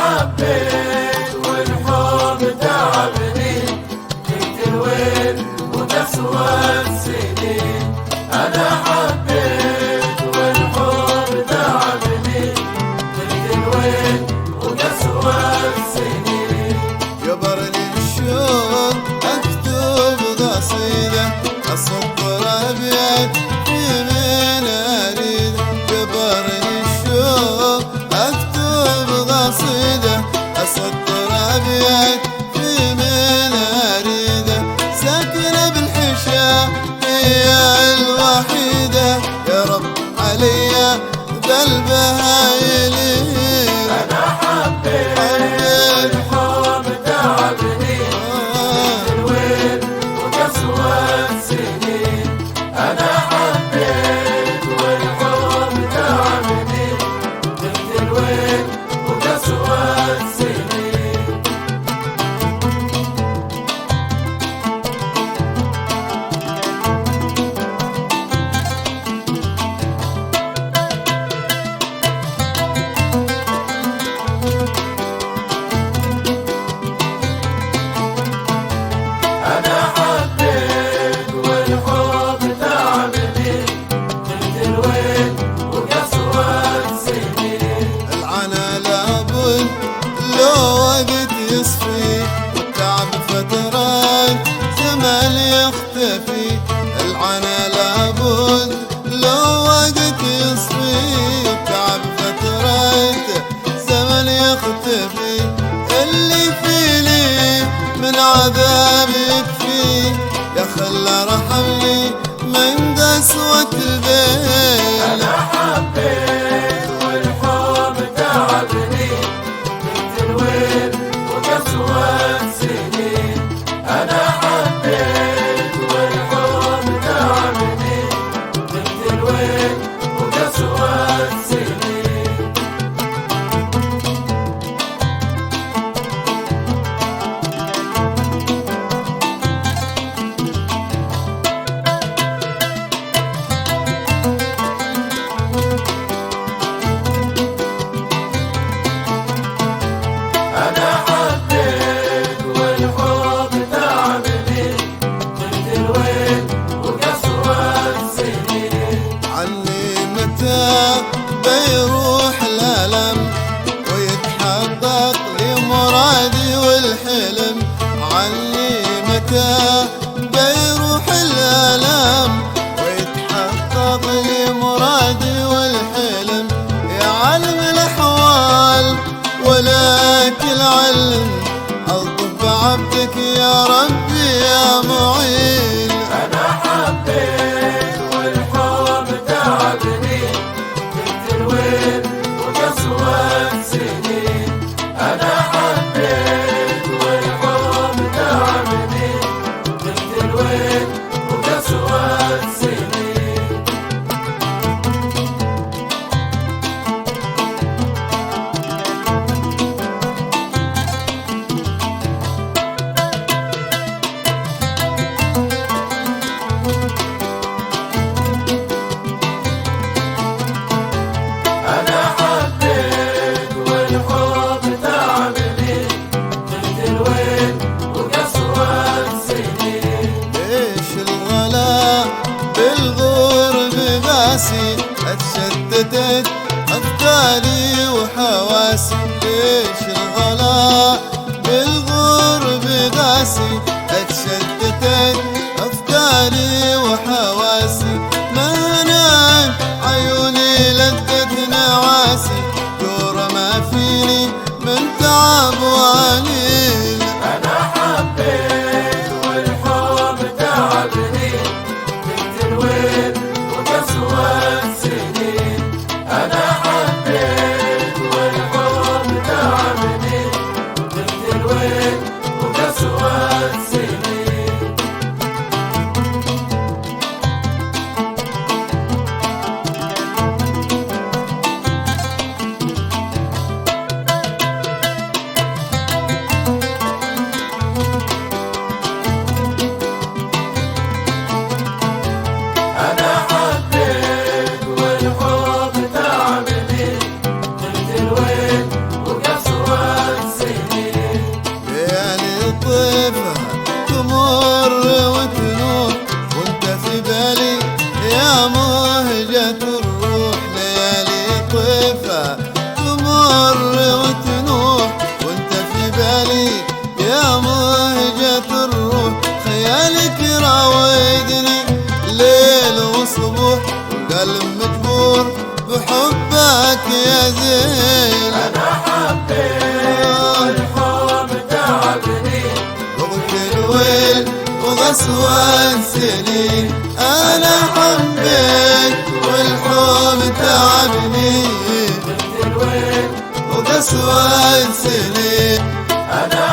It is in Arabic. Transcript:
حبيت والحب تعبني، جيت الوين وتسوى السنين. أنا حبيت والحب تعبني، جيت الوين وتسوى السنين. جبرني الشوق أكتب قصيدة أسطر أبيات في من أريد. جبرني الشوق أكتب قصيدة أسطر أبيات في من أريد. ساكنة بالحشا هي الوحيدة، يا رب علي قلبها يلين. أنا حبيت والحب تعبني، جيت الوين وتسوى السنين. أنا حبيت والحب تعبني، جيت الوين وتسوى السنين. أنا حبيت والحب تعبني، جيت الوين وقسوى السنين. العنا لابد لو وقت يصفي، والتعب فترات زمن يختفي. العنا لابد لو وقت يصفي، والتعب فترات زمن يختفي. اللي فيني من عذاب يكفي، يا خلى رحمني من قسوة البيت. أنا حبيت والحب تعبني، جيت الوين وقسوى السنين. أنا حبيت والحب تعبني، جيت الوين وقسوى السنين. أنا حبيت والحب تعبني، جيت الوين وقسوى السنين. عني متى بيروح الألم ويتحقق لي مرادي والحلم. عني متى بيروح الألم ويتحقق لي مرادي والحلم. يا علم الأحوال ولك العلم، ألطف بعبدك يا ربي يا معين. أنا حبيت والحب تعبني، جيت الوين وقسوى السنين. أنا حبيت والحب تعبني، جيت الوين وقسوى السنين. أنا حبيت والحب تعبني، جيت الوين وقسوى السنين. ليش الغلا بالغرب قاسي، اتشتتت أفكاري وحواسي. ليش الغلا بالغرب قاسي، اتشتتت أفكاري وحواسي. منعت عيوني لذة نواسي، دور ما فيني من تعب وأنين. أنا حبيت والحب تعبني، جيت الوين وقسوى السنين. أنا حبيت والحب تعبني، جيت هواك يا زين. أنا حبيت والحب تعبني، ضغط الويل وقسوة سنين. أنا حبيت والحب تعبني، ضغط الويل وقسوة سنين. أنا